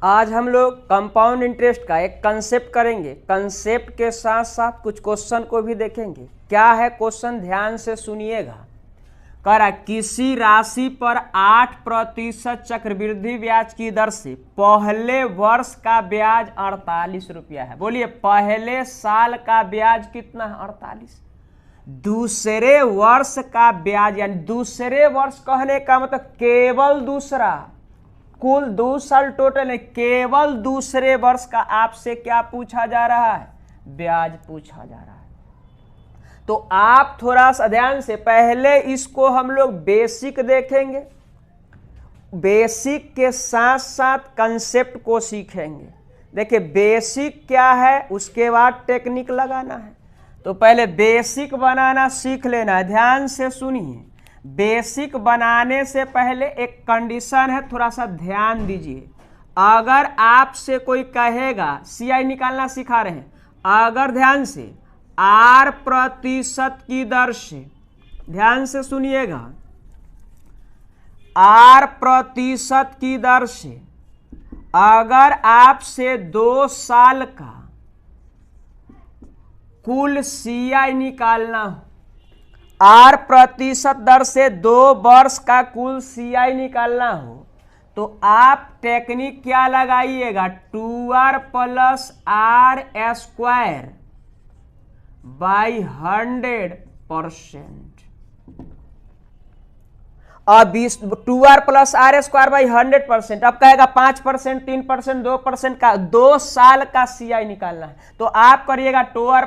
आज हम लोग कंपाउंड इंटरेस्ट का एक कंसेप्ट करेंगे। कंसेप्ट के साथ साथ कुछ क्वेश्चन को भी देखेंगे। क्या है क्वेश्चन, ध्यान से सुनिएगा। कह रहा किसी राशि पर 8% चक्रवृद्धि ब्याज की दर से पहले वर्ष का ब्याज 48 रुपया है। बोलिए पहले साल का ब्याज कितना है? 48। दूसरे वर्ष का ब्याज यानी दूसरे वर्ष कहने का मतलब केवल दूसरा, कुल 2 साल टोटल है, केवल दूसरे वर्ष का आपसे क्या पूछा जा रहा है? ब्याज पूछा जा रहा है। तो आप थोड़ा सा ध्यान से, पहले इसको हम लोग बेसिक देखेंगे, बेसिक के साथ साथ कंसेप्ट को सीखेंगे। देखिए बेसिक क्या है, उसके बाद टेक्निक लगाना है। तो पहले बेसिक बनाना सीख लेना है। ध्यान से सुनिए, बेसिक बनाने से पहले एक कंडीशन है, थोड़ा सा ध्यान दीजिए। अगर आपसे कोई कहेगा, सीआई निकालना सिखा रहे हैं, अगर ध्यान से R% की दर से, ध्यान से सुनिएगा, R% की दर से अगर आपसे 2 साल का कुल सीआई निकालना हो, R% दर से 2 वर्ष का कुल सीआई निकालना हो, तो आप टेक्निक क्या लगाइएगा? 2R + R² by 100%। अब 2R + R² बाई 100%। अब कहेगा 5%, 3%, 2% का 2 साल का सीआई निकालना है, तो आप करिएगा 2R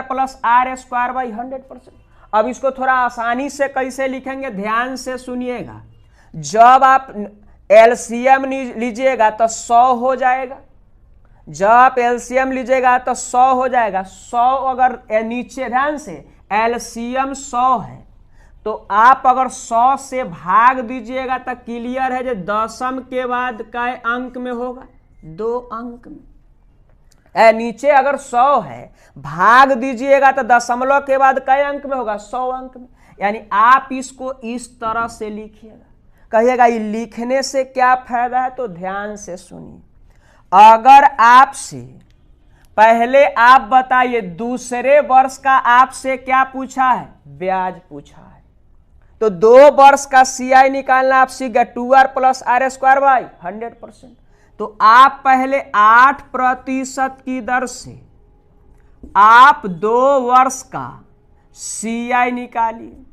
+ R² बाई 100%। अब इसको थोड़ा आसानी से कैसे लिखेंगे, ध्यान से सुनिएगा। जब आप एलसीएम लीजिएगा तो 100 हो जाएगा। जब आप एलसीएम लीजिएगा तो 100 हो जाएगा। 100 अगर नीचे, ध्यान से, एलसीएम 100 है, तो आप अगर 100 से भाग दीजिएगा तो क्लियर है जो दशम के बाद कै अंक में होगा? 2 अंक में। नीचे अगर 100 है, भाग दीजिएगा तो दशमलव के बाद कै अंक में होगा? 100 अंक में। यानी आप इसको इस तरह से लिखिएगा। कहिएगा ये लिखने से क्या फायदा है, तो ध्यान से सुनिए। अगर आपसे पहले आप बताइए दूसरे वर्ष का आपसे क्या पूछा है? ब्याज पूछा है। तो 2 वर्ष का सीआई निकालना आप सीख गए, 2R + R² बाई 100%। तो आप पहले 8% की दर से आप 2 वर्ष का सीआई निकालिए।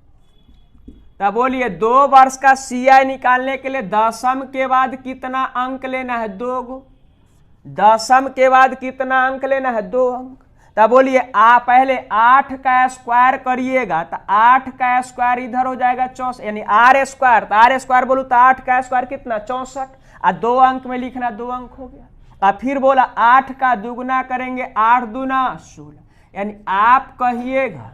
तब बोलिए 2 वर्ष का सीआई निकालने के लिए दशम के बाद कितना अंक लेना है? 2 गो। दशम के बाद कितना अंक लेना है? 2 अंक। तब बोलिए पहले 8 का स्क्वायर करिएगा तो 8 का स्क्वायर इधर हो जाएगा 64, यानी R²। तो R² बोलूँ तो 8 का स्क्वायर कितना? 64। 2 अंक में लिखना, 2 अंक हो गया। फिर बोला 8 का दुगुना करेंगे, 8 दूना 16, यानी आप कहिएगा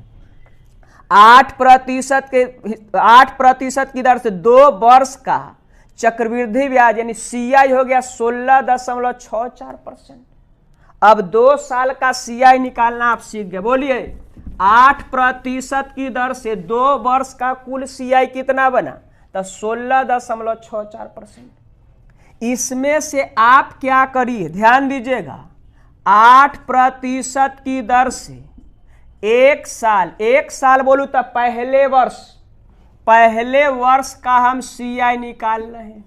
8% की दर से 2 वर्ष का चक्रवृद्धि ब्याज यानी सीआई हो गया 16.64%। अब 2 साल का सीआई निकालना आप सीख गए। बोलिए 8% की दर से 2 वर्ष का कुल सीआई कितना बना? तो 16.64%। इसमें से आप क्या करिए, ध्यान दीजिएगा, 8% की दर से 1 साल बोलूं तो पहले वर्ष का हम सीआई निकाल रहे हैं।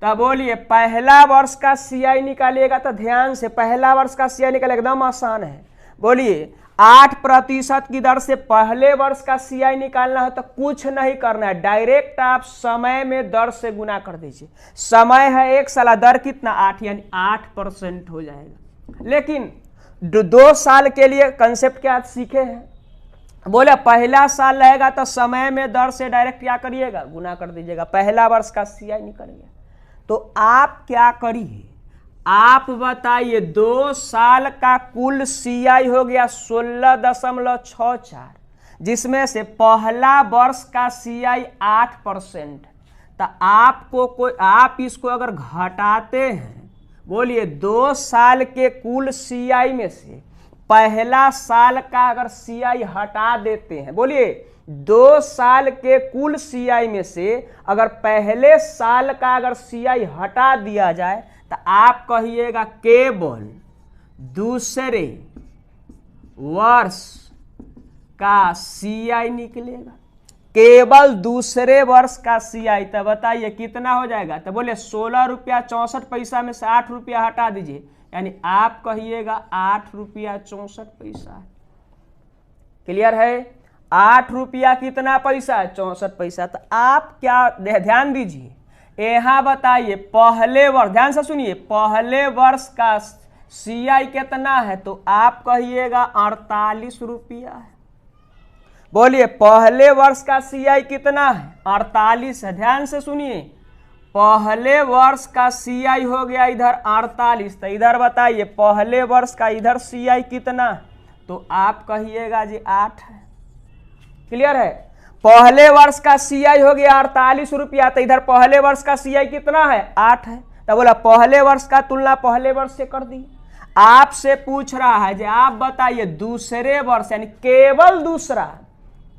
तब बोलिए पहला वर्ष का सीआई निकालिएगा तो ध्यान से, पहला वर्ष का सीआई निकाल एकदम आसान है। बोलिए 8% की दर से पहले वर्ष का सीआई निकालना है तो कुछ नहीं करना है, डायरेक्ट आप समय में दर से गुना कर दीजिए। समय है 1 साल, दर कितना? 8, यानी 8% हो जाएगा। लेकिन 2 साल के लिए कंसेप्ट क्या सीखे हैं? बोले पहला साल रहेगा तो समय में दर से डायरेक्ट क्या करिएगा? गुना कर दीजिएगा। पहला वर्ष का सीआई निकल गया। तो आप क्या करिए, आप बताइए 2 साल का कुल सीआई हो गया 16.64, जिसमें से पहला वर्ष का सीआई 8%। तो आप इसको अगर घटाते हैं, बोलिए 2 साल के कुल सीआई में से पहला साल का अगर सीआई हटा देते हैं, बोलिए 2 साल के कुल सीआई में से अगर पहले साल का अगर सीआई हटा दिया जाए तो आप कहिएगा केवल दूसरे वर्ष का CI निकलेगा, केवल दूसरे वर्ष का CI। तो बताइए कितना हो जाएगा, तो बोले 16 रुपया 64 पैसा में से 8 रुपया हटा दीजिए, यानी आप कहिएगा 8 रुपया 64 पैसा। क्लियर है? 8 रुपया कितना पैसा? 64 पैसा। तो आप क्या ध्यान दीजिए, यहाँ बताइए पहले वर्ष, ध्यान से सुनिए, पहले वर्ष का CI कितना है? तो आप कहिएगा 48 रुपया है। बोलिए पहले वर्ष का CI कितना है? 48 है। ध्यान से सुनिए, पहले वर्ष का CI हो गया इधर 48, तो इधर बताइए पहले वर्ष का इधर CI कितना? तो आप कहिएगा जी 8 है। क्लियर है? पहले वर्ष का CI हो गया 48 रुपया, तो इधर पहले वर्ष का CI कितना है? 8 है। तो बोला पहले वर्ष का तुलना पहले वर्ष से कर दी। आपसे पूछ रहा है जी आप बताइए दूसरे वर्ष, यानी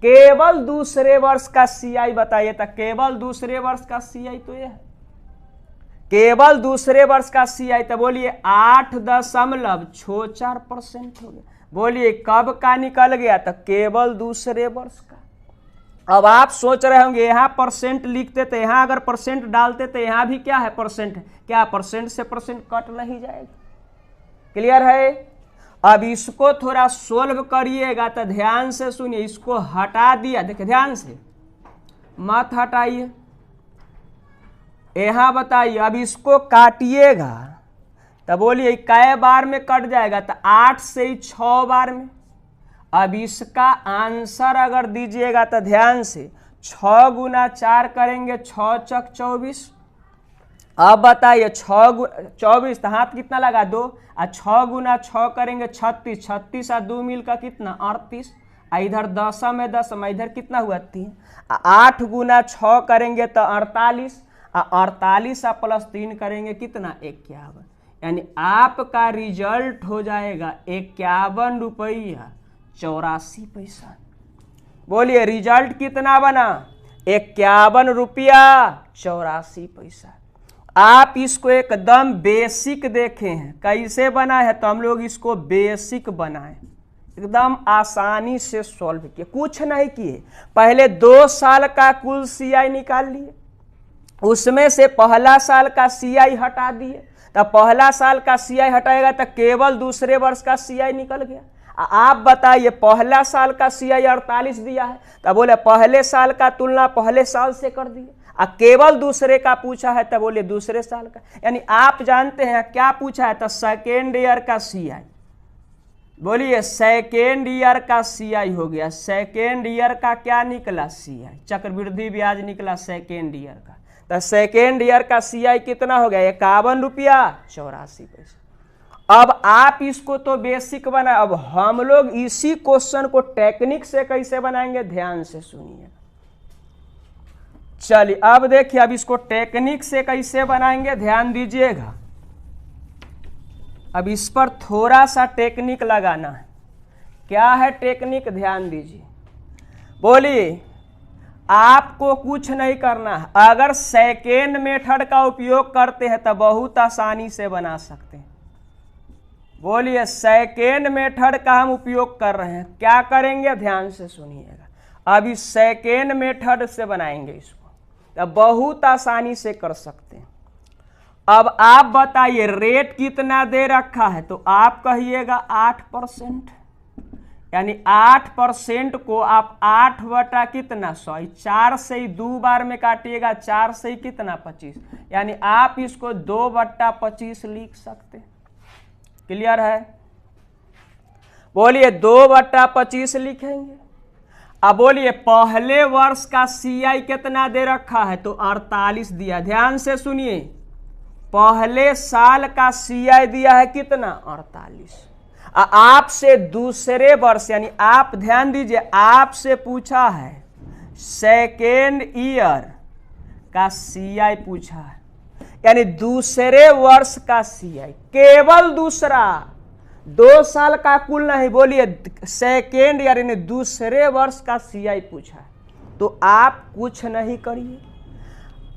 केवल दूसरे वर्ष का CI बताइए। तो केवल दूसरे वर्ष का CI तो ये है, केवल दूसरे वर्ष का CI। तो बोलिए 8.64% हो गया। बोलिए कब का निकल गया? तो केवल दूसरे वर्ष का। अब आप सोच रहे होंगे यहाँ परसेंट लिखते थे, यहाँ अगर परसेंट डालते थे, यहाँ भी क्या है? परसेंट है। क्या परसेंट से परसेंट कट नहीं जाएगा? क्लियर है? अब इसको थोड़ा सोल्व करिएगा तो ध्यान से सुनिए, इसको हटा दिया, देखिए ध्यान से मत हटाइए, यहाँ बताइए। अब इसको काटिएगा तो बोलिए कै बार में कट जाएगा? तो 8 से 6 बार में। अब इसका आंसर अगर दीजिएगा तो ध्यान से 6 गुना 4 करेंगे, 6 चक 24। अब बताइए 6 24, तो हाथ कितना लगा? 2। और 6 गुना 6 करेंगे 36, 36 और 2 मिल का कितना? 38। इधर 10 में 10 में इधर कितना हुआ? 3। 8 गुना 6 करेंगे तो 48, और 48 प्लस 3 करेंगे कितना? 51। यानी आपका रिजल्ट हो जाएगा 51 रुपया 84 पैसा। बोलिए रिजल्ट कितना बना? 51 रुपया 84 पैसा। आप इसको एकदम बेसिक देखे हैं कैसे बना है, तो हम लोग इसको बेसिक बनाए, एकदम आसानी से सॉल्व किए, कुछ नहीं किए। पहले 2 साल का कुल CI निकाल लिए, उसमें से पहला साल का CI हटा दिए। तो पहला साल का CI हटाएगा तो केवल दूसरे वर्ष का CI निकल गया। आप बताइए पहला साल का CI 48 दिया है, तो बोले पहले साल का तुलना पहले साल से कर दिए। केवल दूसरे का पूछा है तो बोले दूसरे साल का। यानी आप जानते हैं क्या पूछा है? तो सेकेंड ईयर का CI। बोलिए सेकेंड ईयर का CI हो गया। सेकेंड ईयर का क्या निकला? CI चक्रवृद्धि ब्याज निकला सेकेंड ईयर का। तो सेकेंड ईयर का CI कितना हो गया? 51 रुपया 84 पैसा। अब आप इसको तो बेसिक बना, अब हम लोग इसी क्वेश्चन को टेक्निक से कैसे बनाएंगे, ध्यान से सुनिए। चलिए अब देखिए, अब इसको टेक्निक से कैसे बनाएंगे, ध्यान दीजिएगा। अब इस पर थोड़ा सा टेक्निक लगाना है। क्या है टेक्निक? ध्यान दीजिए। बोलिए आपको कुछ नहीं करना है, अगर सेकेंड मेथड का उपयोग करते हैं तो बहुत आसानी से बना सकते हैं। बोलिए सेकेंड मेथड का हम उपयोग कर रहे हैं, क्या करेंगे ध्यान से सुनिएगा। अब इस सेकेंड मेथड से बनाएंगे इसको, तो बहुत आसानी से कर सकते हैं। अब आप बताइए रेट कितना दे रखा है, तो आप कहिएगा 8%, यानी 8% को आप 8 बटा कितना 100, 4 से 2 बार में काटिएगा, 4 से कितना 25, यानी आप इसको 2 बटा 25 लिख सकते हैं। क्लियर है? बोलिए 2 बटा 25 लिखेंगे। अब बोलिए पहले वर्ष का CI कितना दे रखा है, तो 48 दिया। ध्यान से सुनिए, पहले साल का CI दिया है कितना 48। आपसे दूसरे वर्ष, यानी आप ध्यान दीजिए, आपसे पूछा है सेकेंड ईयर का CI पूछा है, यानी दूसरे वर्ष का CI, केवल दूसरा, 2 साल का कुल नहीं। बोलिए सेकेंड ईयर यानी दूसरे वर्ष का CI पूछा है, तो आप कुछ नहीं करिए,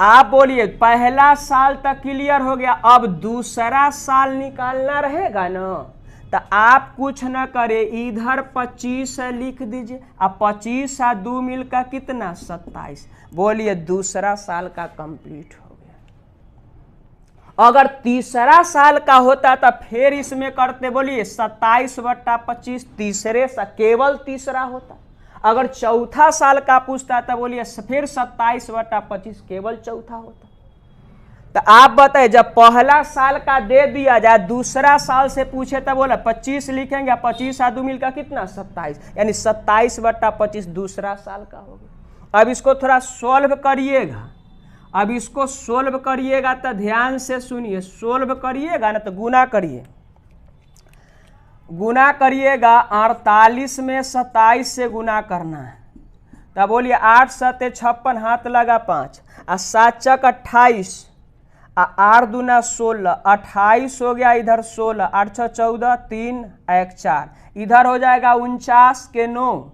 आप बोलिए पहला साल तक क्लियर हो गया, अब दूसरा साल निकालना रहेगा ना। तो आप कुछ न करे, इधर 25 लिख दीजिए, अब 25 और 2 मिलकर कितना 27। बोलिए दूसरा साल का कंप्लीट हो गया। अगर तीसरा साल का होता तो फिर इसमें करते, बोलिए 27/25 तीसरे सा केवल तीसरा होता। अगर चौथा साल का पूछता तो बोलिए फिर 27/25 केवल चौथा होता। तो आप बताइए जब पहला साल का दे दिया जाए, दूसरा साल से पूछे तो बोला 25 लिखेंगे, 25 और 2 मिलकर कितना 27, यानी 27/25 दूसरा साल का हो गया। अब इसको थोड़ा सोल्व करिएगा, अब इसको सोल्व करिएगा तो ध्यान से सुनिए, सोल्व करिएगा ना तो गुना करिए, गुना करिएगा 48 में 27 से गुना करना है। तब बोलिए 8 7 56, हाथ लगा 5 और 7 चक 28 और 8 दूना 16, 28 हो गया, इधर 16, 8 6 14, 3 1 4, इधर हो जाएगा 49 के 9।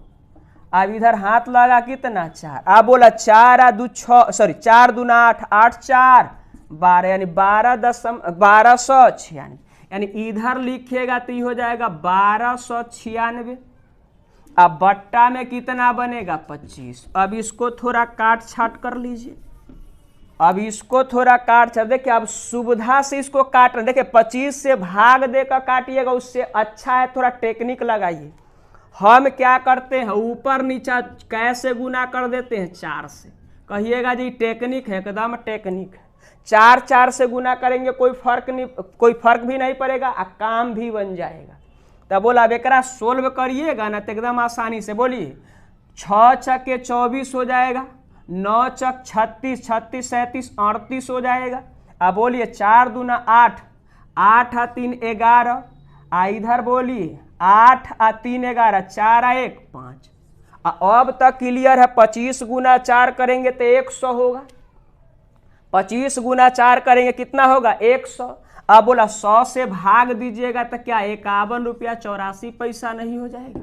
अब इधर हाथ लगा कितना 4, आप बोला 4 और 2 6, सॉरी 4 दूना 8, 8 4 12, यानी 1296, यानी इधर लिखिएगा तो ये हो जाएगा 1296। अब बट्टा में कितना बनेगा 25। अब इसको थोड़ा काट छाट कर लीजिए, अब इसको थोड़ा काट छाट, देखिए अब सुविधा से इसको काट रहे, देखिए 25 से भाग देकर काटिएगा, उससे अच्छा है थोड़ा टेक्निक लगाइए। हम क्या करते हैं, ऊपर नीचा कैसे गुना कर देते हैं 4 से, कहिएगा जी टेक्निक है, एकदम टेक्निक है। 4 4 से गुना करेंगे कोई फर्क भी नहीं पड़ेगा, काम भी बन जाएगा। तब बोला अब एकरा सोल्व करिएगा ना तो एकदम आसानी से, बोलिए 6 छक्के 24 हो जाएगा, 9 चक 36, 36 37 38 हो जाएगा। अब बोलिए 4 दूना 8, 8 और 3 11, इधर बोलिए 8 और 3 11, 4 और 1 5। अब तक क्लियर है, 25 गुना 4 करेंगे तो 100 होगा, 25 गुना 4 करेंगे कितना होगा 100। अब बोला 100 से भाग दीजिएगा तो क्या 51 रुपया 84 पैसा नहीं हो जाएगा।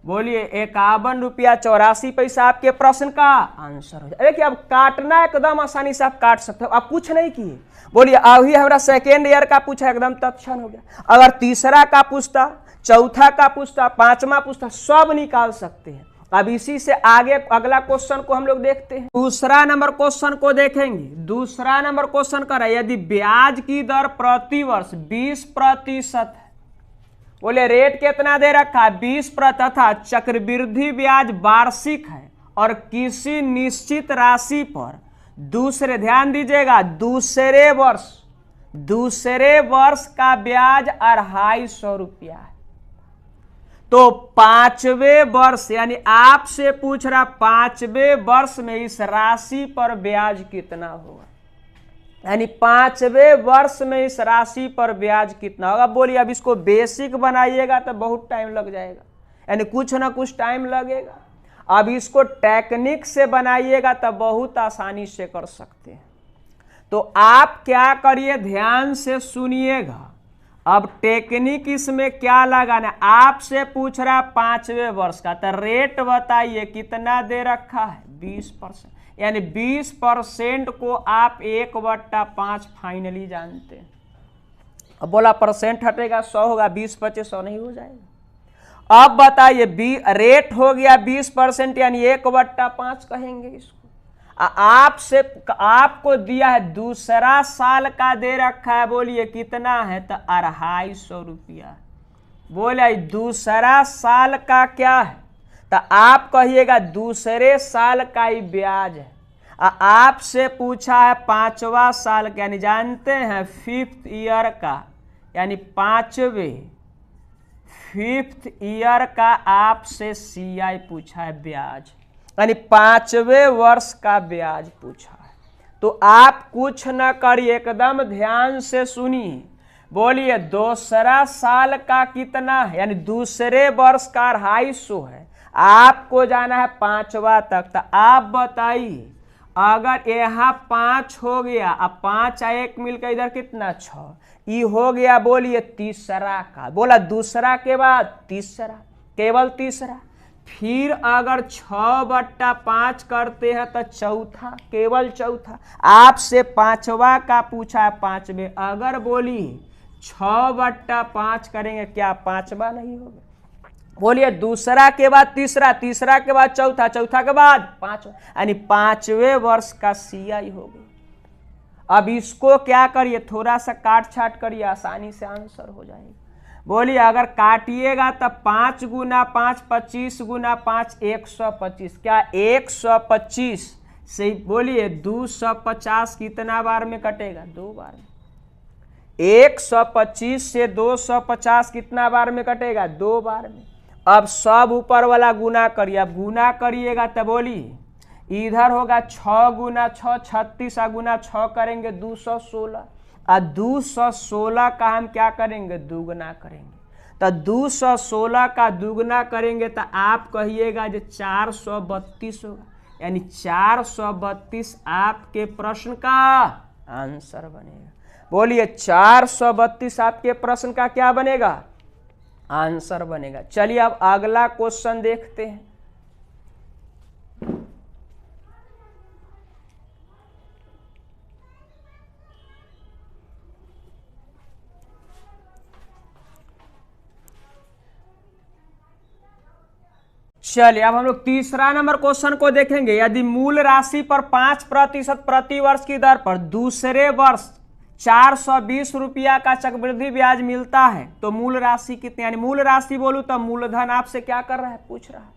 बोलिए 51 रुपया 84 पैसा आपके प्रश्न का आंसर हो जाएगा। देखिए अब काटना एकदम आसानी से आप काट सकते हो, आप कुछ नहीं किए। बोलिए अभी हमारा सेकेंड ईयर का पूछा, एकदम तत्क्षण हो गया। अगर तीसरा का पूछता, चौथा का पूछता, पांचवा पूछता, सब निकाल सकते हैं। अब इसी से आगे अगला क्वेश्चन को हम लोग देखते हैं। दूसरा नंबर क्वेश्चन को देखेंगे। दूसरा नंबर क्वेश्चन कर रहा है, यदि ब्याज की दर प्रति वर्ष 20% है, बोले रेट कितना दे रखा है 20%, तथा चक्रवृद्धि ब्याज वार्षिक है और किसी निश्चित राशि पर दूसरे, ध्यान दीजिएगा, दूसरे वर्ष का ब्याज 250 रुपया है। तो 5वें वर्ष, यानी आपसे पूछ रहा 5वें वर्ष में इस राशि पर ब्याज कितना होगा, यानी 5वें वर्ष में इस राशि पर ब्याज कितना होगा। बोलिए अब इसको बेसिक बनाइएगा तो बहुत टाइम लग जाएगा, यानी कुछ ना कुछ टाइम लगेगा। अब इसको टेक्निक से बनाइएगा तो बहुत आसानी से कर सकते हैं। तो आप क्या करिए, ध्यान से सुनिएगा। अब टेक्निक इसमें क्या लगाना, आपसे पूछ रहा 5वें वर्ष का, तो रेट बताइए कितना दे रखा है 20%, यानी 20% को आप 1/5 फाइनली जानते हैं। अब बोला परसेंट हटेगा 100 होगा, 20 25 100 नहीं हो जाएगा। अब बताइए रेट हो गया 20%, यानी 1/5 कहेंगे इसको। आपको दिया है दूसरा साल का दे रखा है, बोलिए कितना है, तो 250 रुपया। बोले दूसरा साल का क्या है, तो आप कहिएगा दूसरे साल का ही ब्याज है। आपसे पूछा है 5वां साल का, यानी जानते हैं 5th ईयर का, यानी 5th ईयर का आपसे CI पूछा है ब्याज, यानी 5वें वर्ष का ब्याज पूछा है। तो आप कुछ न करिए, एकदम ध्यान से सुनिए। बोलिए दूसरा साल का कितना है, यानी दूसरे वर्ष का 250 है, आपको जाना है 5वां तक। तो आप बताइए अगर यहाँ 5 हो गया, अब 5 और 1 मिलकर इधर कितना 6, ये हो गया। बोलिए तीसरा का, बोला दूसरा के बाद तीसरा, केवल तीसरा, फिर अगर 6/5 करते हैं तो चौथा, केवल चौथा। आपसे 5वां का पूछा है, 5वें। अगर बोली 6/5 करेंगे, क्या 5वां नहीं होगा? बोलिए दूसरा के बाद तीसरा, तीसरा के बाद चौथा, चौथा के बाद पांचवा, यानी 5वें वर्ष का CI हो गया। अब इसको क्या करिए, थोड़ा सा काट छाट करिए, आसानी से आंसर हो जाएगा। बोलिए अगर काटिएगा तो 5 गुना 5 25 गुना 5 125, क्या 125 से बोलिए 250 कितना बार में कटेगा? 2 बार में। 125 से 250 कितना बार में कटेगा? 2 बार में। अब सब ऊपर वाला गुना करिए। अब गुना करिएगा तो बोलिए इधर होगा 6 गुना 6 36, गुना 6 करेंगे 216, और 216 का हम क्या करेंगे? दुगना करेंगे। तो 216 का दुगना करेंगे तो आप कहिएगा जो 432 होगा, यानी 432 आपके प्रश्न का आंसर बनेगा। बोलिए 432 आपके प्रश्न का क्या बनेगा? आंसर बनेगा। चलिए अब अगला क्वेश्चन देखते हैं। चलिए अब हम लोग तीसरा नंबर क्वेश्चन को देखेंगे। यदि मूल राशि पर 5% प्रति वर्ष की दर पर दूसरे वर्ष 420 रुपया का चक्रवृद्धि ब्याज मिलता है तो मूल राशि कितनी, यानी मूल राशि बोलूं तो मूलधन आपसे क्या कर रहा है? पूछ रहा है।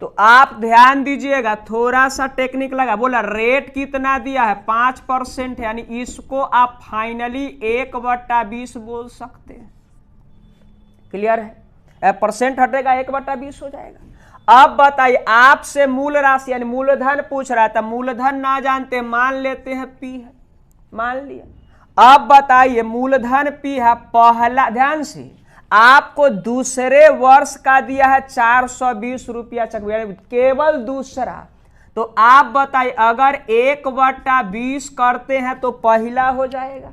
तो आप ध्यान दीजिएगा, थोड़ा सा टेक्निक लगा। बोला रेट कितना दिया है? 5%, यानी इसको आप फाइनली 1/20 बोल सकते हैं। क्लियर है? परसेंट हटेगा 1/20 हो जाएगा। अब बताइए आपसे मूल राशि यानी मूलधन पूछ रहा था। मूलधन ना जानते, मान लेते हैं P है, मान लिया। अब बताइए मूलधन P है पहला, ध्यान से आपको दूसरे वर्ष का दिया है 420 रुपया चक्रवृद्धि, केवल दूसरा। तो आप बताइए अगर 1/20 करते हैं तो पहला हो जाएगा।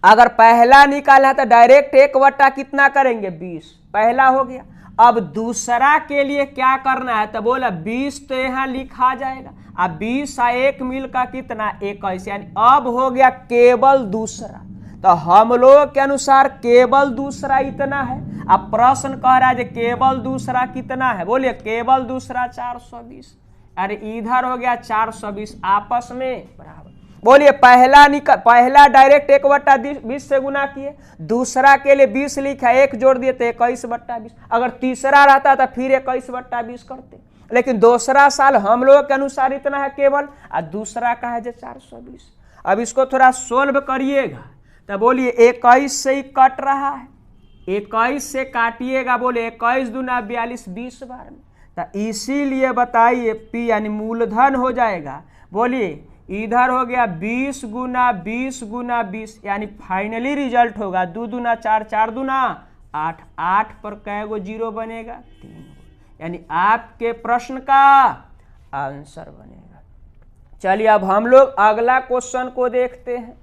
अगर पहला निकाला है तो डायरेक्ट 1/ कितना करेंगे? 20, पहला हो गया। अब दूसरा के लिए क्या करना है? तो बोला 20 तो यहां लिखा जाएगा, अब 20 और 1 मिल का कितना? 21, यानी अब हो गया केवल दूसरा। तो हम लोग के अनुसार केवल दूसरा इतना है। अब प्रश्न कह रहा है केवल दूसरा कितना है? बोलिए केवल दूसरा 420, अरे इधर हो गया 420, आपस में बराबर। बोलिए पहला डायरेक्ट 1/20 से गुना किए, दूसरा के लिए 20 लिखा, 1 जोड़ दिए तो 21/20। अगर तीसरा रहता तो फिर 21/20 करते, लेकिन दूसरा साल हम लोग के अनुसार इतना है केवल, और दूसरा का है जो 420। अब इसको थोड़ा सोल्व करिएगा तो बोलिए 21 से ही कट रहा है, 21 से काटिएगा। बोले 21 दूना 42, 20 बार में। तो इसीलिए बताइए P यानी मूलधन हो जाएगा। बोलिए इधर हो गया 20 गुना 20 गुना 20, यानी फाइनली रिजल्ट होगा 2 दूना 4, 4 दूना 8, 8 पर कै गो जीरो बनेगा? 3, यानी आपके प्रश्न का आंसर बनेगा। चलिए अब हम लोग अगला क्वेश्चन को देखते हैं।